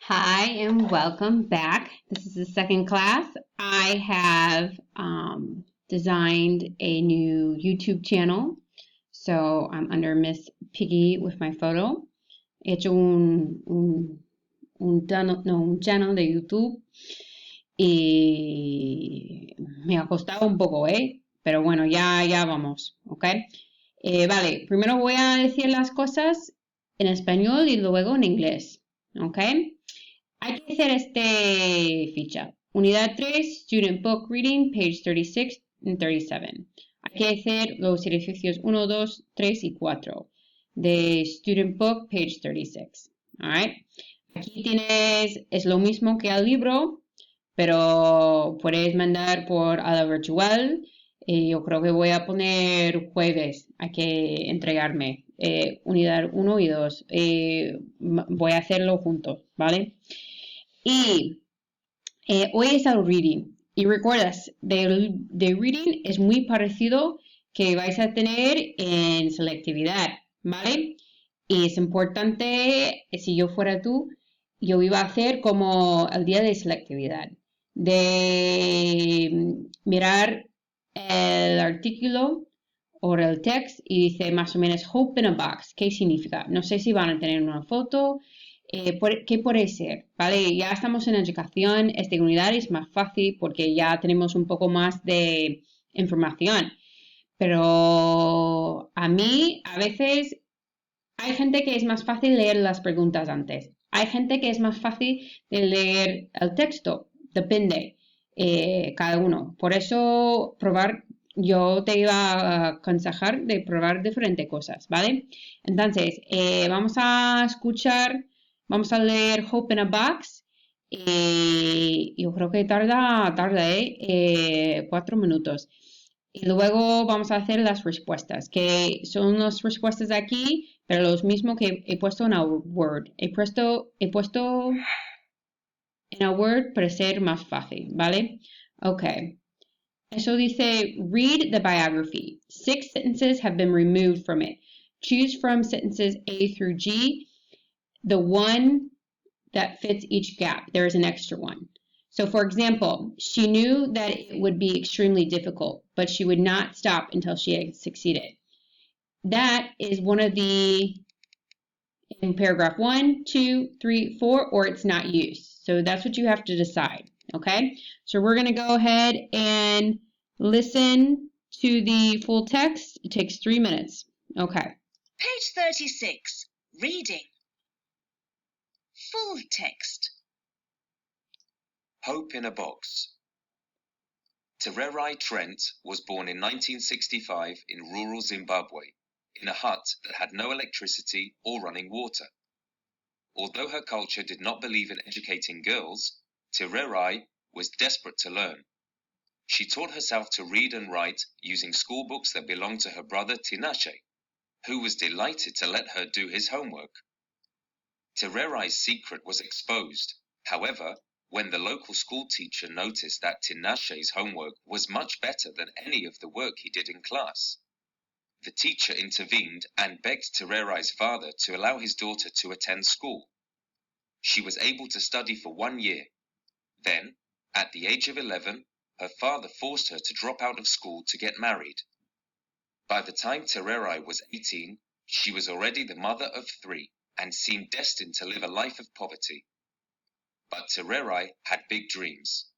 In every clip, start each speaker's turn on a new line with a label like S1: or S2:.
S1: Hi and welcome back. This is the second class. I have designed a new YouTube channel. So I'm under Miss Piggy with my photo. He hecho un channel de YouTube y me ha costado un poco, ¿eh? Pero bueno, ya vamos, ¿ok? Vale, primero voy a decir las cosas en español y luego en inglés, ¿ok? Hay que hacer ficha. Unidad 3, Student Book Reading, page 36 and 37. Hay que hacer los ejercicios 1, 2, 3 y 4 de Student Book, page 36. Alright. Aquí es lo mismo que el libro, pero puedes mandar por a la virtual. Yo creo que voy a poner jueves, hay que entregarme unidad 1 y 2. Voy a hacerlo juntos, ¿vale? Y hoy es el reading. Y recuerdas, de reading es muy parecido que vais a tener en selectividad, ¿vale? Y es importante, si yo fuera tú, yo iba a hacer como el día de selectividad, de mirar el artículo o el text y dice más o menos hope in a box. ¿Qué significa? No sé si van a tener una foto, ¿qué puede ser? ¿Vale? Ya estamos en educación, esta unidad es más fácil porque ya tenemos un poco más de información. Pero a mí, a veces, hay gente que es más fácil leer las preguntas antes. Hay gente que es más fácil de leer el texto. Depende, cada uno. Por eso, yo te iba a aconsejar de probar diferentes cosas, ¿vale? Entonces, vamos a escuchar, vamos a leer Hope in a Box. Yo creo que tarda, 4 minutos. Y luego vamos a hacer las respuestas, que son las respuestas de aquí, pero los mismos que he puesto en el Word. He puesto en el Word para ser más fácil, ¿vale? Ok. Eso dice, read the biography. 6 sentences have been removed from it. Choose from sentences A through G, the one that fits each gap. There is an extra one. So, for example, she knew that it would be extremely difficult, but she would not stop until she had succeeded. That is one of in paragraph 1, 2, 3, 4, or it's not used. So that's what you have to decide, okay? So we're going to go ahead and listen to the full text. It takes 3 minutes. Okay.
S2: Page 36. Reading. Full text.
S3: Hope in a Box. Tererai Trent was born in 1965 in rural Zimbabwe, in a hut that had no electricity or running water. Although her culture did not believe in educating girls, Tererai was desperate to learn. She taught herself to read and write using school books that belonged to her brother Tinashe, who was delighted to let her do his homework. Tererai's secret was exposed. However, when the local school teacher noticed that Tinashe's homework was much better than any of the work he did in class, the teacher intervened and begged Tererai's father to allow his daughter to attend school. She was able to study for 1 year. Then, at the age of 11, her father forced her to drop out of school to get married. By the time Tererai was 18, she was already the mother of 3 and seemed destined to live a life of poverty. But Tererai had big dreams.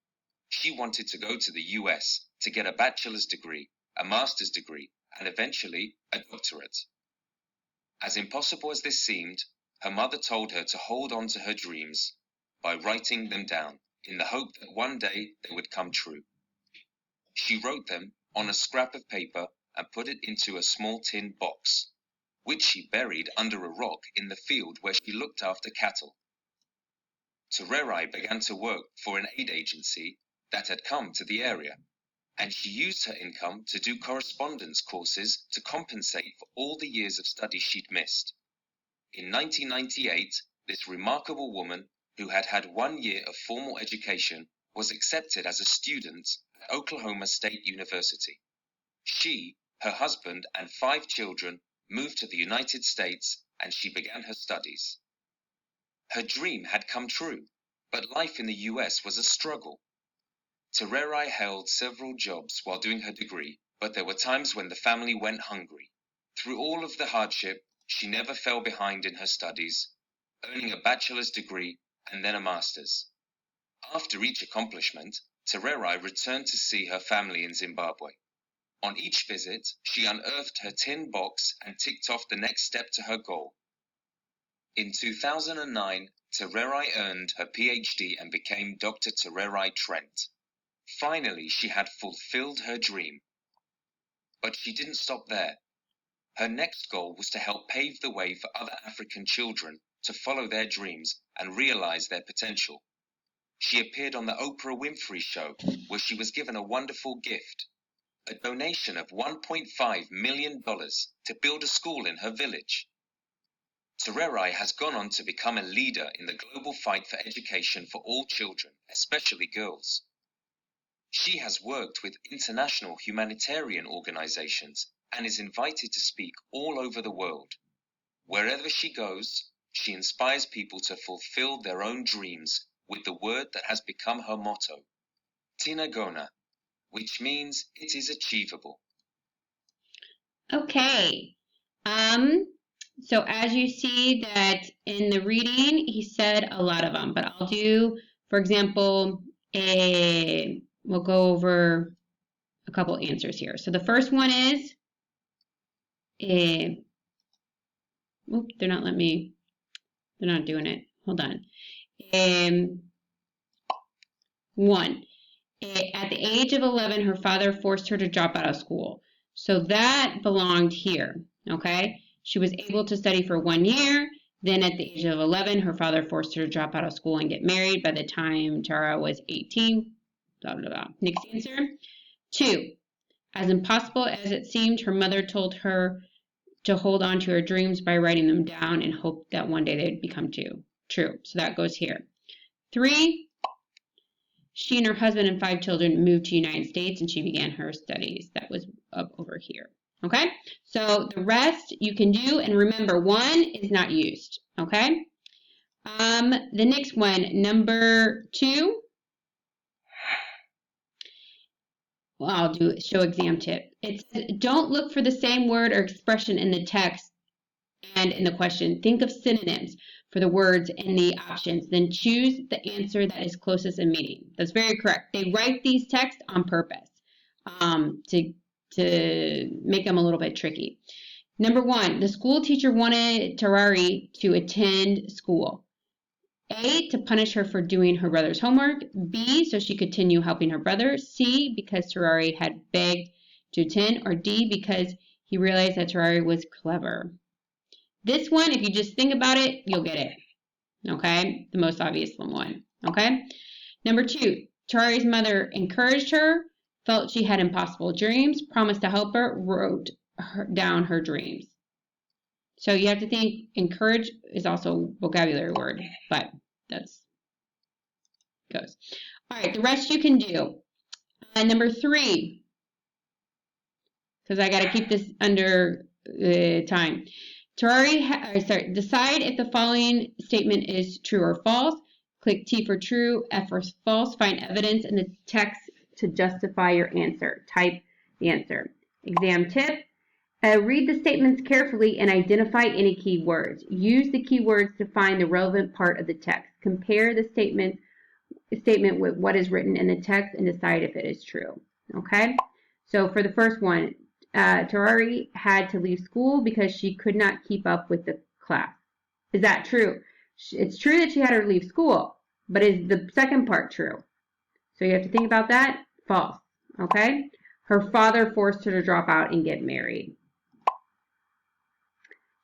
S3: She wanted to go to the US to get a bachelor's degree, a master's degree, and eventually a doctorate. As impossible as this seemed, her mother told her to hold on to her dreams by writing them down in the hope that one day they would come true. She wrote them on a scrap of paper and put it into a small tin box, which she buried under a rock in the field where she looked after cattle. Tererai began to work for an aid agency that had come to the area, and she used her income to do correspondence courses to compensate for all the years of study she'd missed. In 1998, this remarkable woman, who had had 1 year of formal education, was accepted as a student at Oklahoma State University. She, her husband, and 5 children moved to the United States, and she began her studies. Her dream had come true, but life in the US was a struggle. Tererai held several jobs while doing her degree, but there were times when the family went hungry. Through all of the hardship, she never fell behind in her studies, earning a bachelor's degree and then a master's. After each accomplishment, Tererai returned to see her family in Zimbabwe. On each visit, she unearthed her tin box and ticked off the next step to her goal. In 2009, Tererai earned her PhD and became Dr. Tererai Trent. Finally, she had fulfilled her dream. But she didn't stop there. Her next goal was to help pave the way for other African children to follow their dreams and realize their potential. She appeared on the Oprah Winfrey Show, where she was given a wonderful gift, a donation of $1.5 million to build a school in her village. Tererai has gone on to become a leader in the global fight for education for all children, especially girls. She has worked with international humanitarian organizations and is invited to speak all over the world. Wherever she goes, she inspires people to fulfill their own dreams with the word that has become her motto, Tinagona, which means it is achievable.
S1: Okay. So as you see that in the reading, he said a lot of them, but I'll do, for example, we'll go over a couple answers here. So the first one is, they're not doing it. Hold on. 1. At the age of 11, her father forced her to drop out of school. So that belonged here, okay? She was able to study for 1 year. Then at the age of 11, her father forced her to drop out of school and get married by the time Tara was 18. Blah, blah, blah. Next answer. 2. As impossible as it seemed, her mother told her to hold on to her dreams by writing them down and hope that one day they'd become true. So that goes here. 3. She and her husband and 5 children moved to the United States and she began her studies. That was up over here. Okay, so the rest you can do, and remember 1 is not used. Okay, the next one, number 2. Well, I'll do show exam tip. It says don't look for the same word or expression in the text and in the question. Think of synonyms for the words in the options, then choose the answer that is closest in meaning. That's very correct. They write these texts on purpose to make them a little bit tricky. Number 1, the school teacher wanted Tererai to attend school. A, to punish her for doing her brother's homework. B, so she could continue helping her brother. C, because Tererai had begged to attend. Or D, because he realized that Tererai was clever. This one, if you just think about it, you'll get it. Okay? The most obvious one. Okay? Number 2, Tererai's mother encouraged her, felt she had impossible dreams, promised to help her, wrote down her dreams. So you have to think encourage is also a vocabulary word, but that's goes. All right, the rest you can do. Number 3, because I got to keep this under time. Decide if the following statement is true or false. Click T for true, F for false. Find evidence in the text to justify your answer. Type the answer. Exam tip. Read the statements carefully and identify any key words. Use the key words to find the relevant part of the text. Compare the statement with what is written in the text and decide if it is true. Okay? So for the first one, Tererai had to leave school because she could not keep up with the class. Is that true? It's true that she had to leave school, but is the second part true? So you have to think about that. False. Okay? Her father forced her to drop out and get married.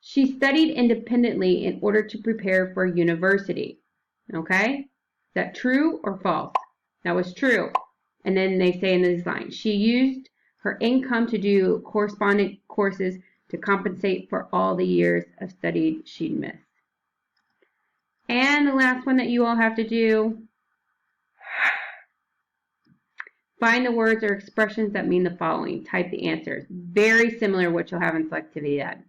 S1: She studied independently in order to prepare for university. Okay? Is that true or false? That was true. And then they say in this line, she used her income to do correspondence courses to compensate for all the years of study she'd missed. And the last one that you all have to do, find the words or expressions that mean the following. Type the answers. Very similar to what you'll have in Selectivity Ed.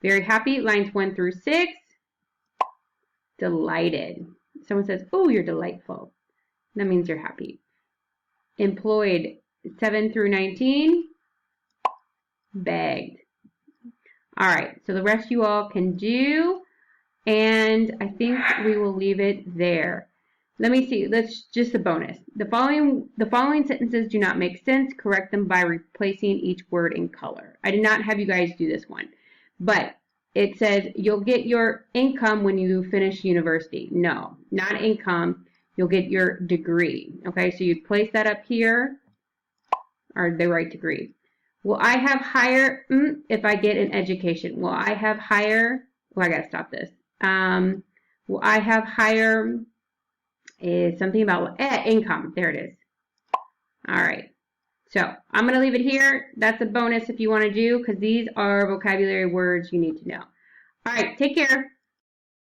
S1: Very happy, lines 1 through 6. Delighted. Someone says, oh, you're delightful. That means you're happy. Employed, 7 through 19. Begged. All right, so the rest you all can do, and I think we will leave it there. Let me see. Let's just a bonus. The following sentences do not make sense. Correct them by replacing each word in color. I did not have you guys do this one, but it says you'll get your income when you finish university. No, not income. You'll get your degree. Okay, so you'd place that up here, or the right degree. Will I have higher if I get an education? Will I have higher? Well, I gotta stop this. Will I have higher? Is something about income. There it is. All right. So I'm gonna leave it here. That's a bonus if you want to do, because these are vocabulary words you need to know. All right. Take care.